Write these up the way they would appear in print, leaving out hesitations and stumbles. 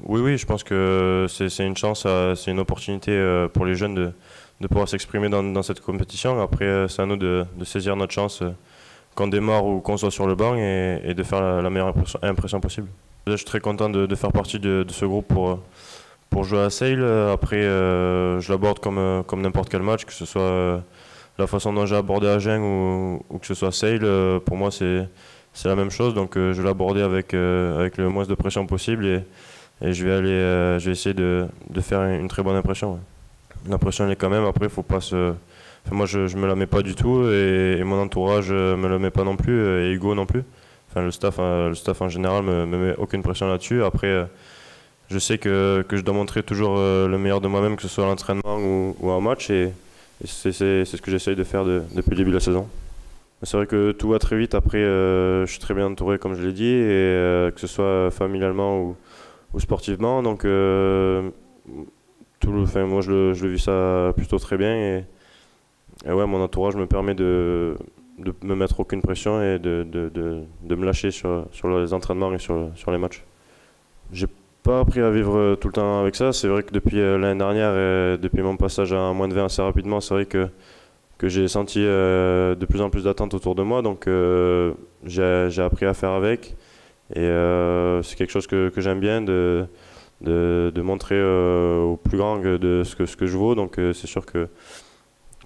Oui, oui, je pense que c'est une chance, c'est une opportunité pour les jeunes de pouvoir s'exprimer dans cette compétition. Après, c'est à nous de saisir notre chance qu'on démarre ou qu'on soit sur le banc et de faire la meilleure impression possible. Déjà, je suis très content de faire partie de ce groupe pour jouer à Sale. Après, je l'aborde comme n'importe quel match, que ce soit la façon dont j'ai abordé Agen ou que ce soit Sale. Pour moi, c'est la même chose. Donc, je vais l'aborder avec le moins de pression possible et je vais essayer de faire une très bonne impression. Ouais. L'impression elle est quand même. Après, faut pas se. Enfin, moi, je me la mets pas du tout et mon entourage me la met pas non plus et Hugo non plus. Enfin, le staff en général me met aucune pression là-dessus. Après, je sais que je dois montrer toujours le meilleur de moi-même, que ce soit à l'entraînement ou en match et c'est ce que j'essaye de faire depuis le début de la saison. C'est vrai que tout va très vite. Après, je suis très bien entouré, comme je l'ai dit, et que ce soit familialement ou sportivement. Donc, moi, je le vis ça plutôt très bien. Et ouais, mon entourage me permet de me mettre aucune pression et de me lâcher sur les entraînements et sur les matchs. J'ai pas appris à vivre tout le temps avec ça. C'est vrai que depuis l'année dernière et depuis mon passage à moins de 20 assez rapidement, c'est vrai que j'ai senti de plus en plus d'attentes autour de moi. Donc j'ai appris à faire avec. Et c'est quelque chose que j'aime bien de montrer au plus grand de ce que je vaux. Donc c'est sûr que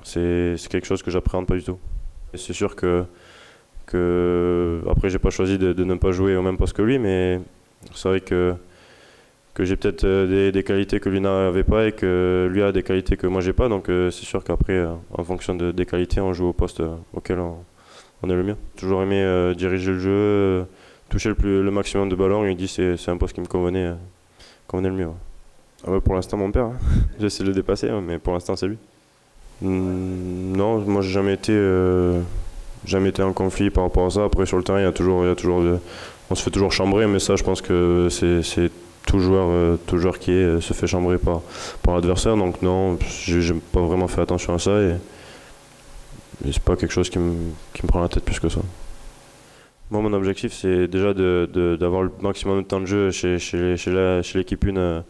c'est quelque chose que j'appréhende pas du tout. Et c'est sûr que après j'ai pas choisi de ne pas jouer au même poste que lui, mais c'est vrai que j'ai peut-être des qualités que lui n'avait pas et que lui a des qualités que moi j'ai pas. Donc c'est sûr qu'après, en fonction des qualités, on joue au poste auquel on est le mieux. Toujours aimé diriger le jeu, toucher le maximum de ballons. Il dit c'est un poste qui me convenait le mieux. Ouais. Ah ouais, pour l'instant mon père, hein. J'essaie de le dépasser, hein, mais pour l'instant c'est lui. Non, moi j'ai jamais été en conflit par rapport à ça. Après sur le terrain, on se fait toujours chambrer, mais ça je pense que c'est tout joueur qui se fait chambrer par l'adversaire. Donc non, j'ai pas vraiment fait attention à ça et c'est pas quelque chose qui me prend la tête plus que ça. Moi mon objectif c'est déjà d'avoir le maximum de temps de jeu chez l'équipe 1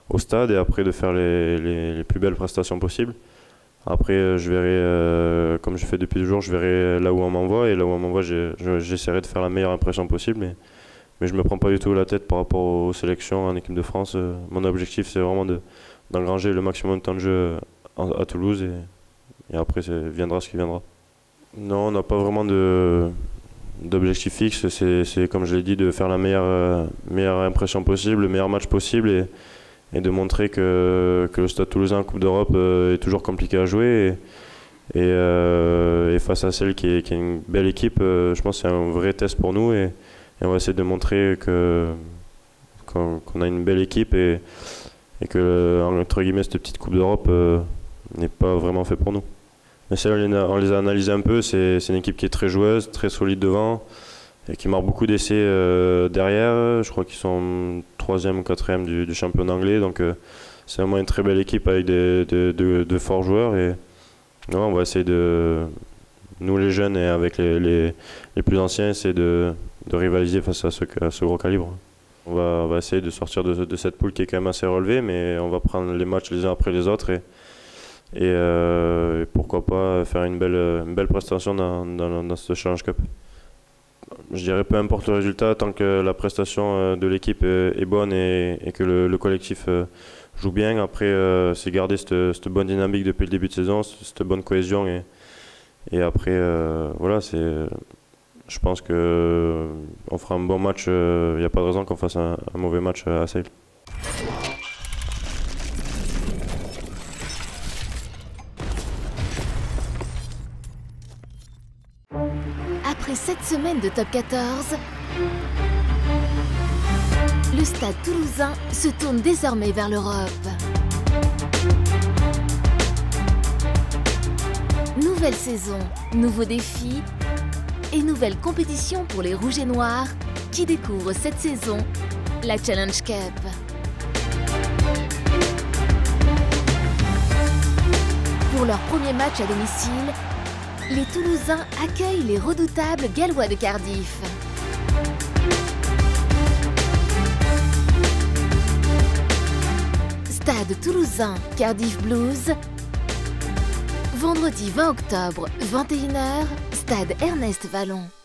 au stade et après de faire les plus belles prestations possibles. Après, je verrai, comme je fais depuis toujours, je verrai là où on m'envoie. Et là où on m'envoie, j'essaierai de faire la meilleure impression possible. Mais je ne me prends pas du tout la tête par rapport aux sélections en équipe de France. Mon objectif, c'est vraiment d'engranger le maximum de temps de jeu à Toulouse. Et après, viendra ce qui viendra. Non, on n'a pas vraiment d'objectif fixe. C'est, comme je l'ai dit, de faire la meilleure impression possible, le meilleur match possible. Et de montrer que le Stade Toulousain en Coupe d'Europe est toujours compliqué à jouer et face à celle qui est une belle équipe, je pense que c'est un vrai test pour nous et on va essayer de montrer qu'on a une belle équipe et que entre guillemets cette petite Coupe d'Europe n'est pas vraiment fait pour nous. Mais ça, on les a analysés un peu, c'est une équipe qui est très joueuse, très solide devant et qui marque beaucoup d'essais derrière. Je crois qu'ils sont 3e ou 4e du championnat anglais. Donc c'est vraiment une très belle équipe avec de forts joueurs. Et non, on va essayer nous les jeunes et avec les plus anciens, essayer de rivaliser face à ce gros calibre. On va essayer de sortir de cette poule qui est quand même assez relevée, mais on va prendre les matchs les uns après les autres et pourquoi pas faire une belle prestation dans ce Challenge Cup. Je dirais peu importe le résultat, tant que la prestation de l'équipe est bonne et que le collectif joue bien. Après, c'est garder cette bonne dynamique depuis le début de saison, cette bonne cohésion. Et après, voilà, je pense qu'on fera un bon match. Il n'y a pas de raison qu'on fasse un mauvais match à Sale. Après 7 semaines de top 14, le Stade Toulousain se tourne désormais vers l'Europe. Nouvelle saison, nouveaux défis et nouvelle compétition pour les Rouges et Noirs qui découvrent cette saison la Challenge Cup. Pour leur premier match à domicile, les Toulousains accueillent les redoutables Gallois de Cardiff. Stade Toulousain, Cardiff Blues. Vendredi 20 octobre, 21 h, Stade Ernest Vallon.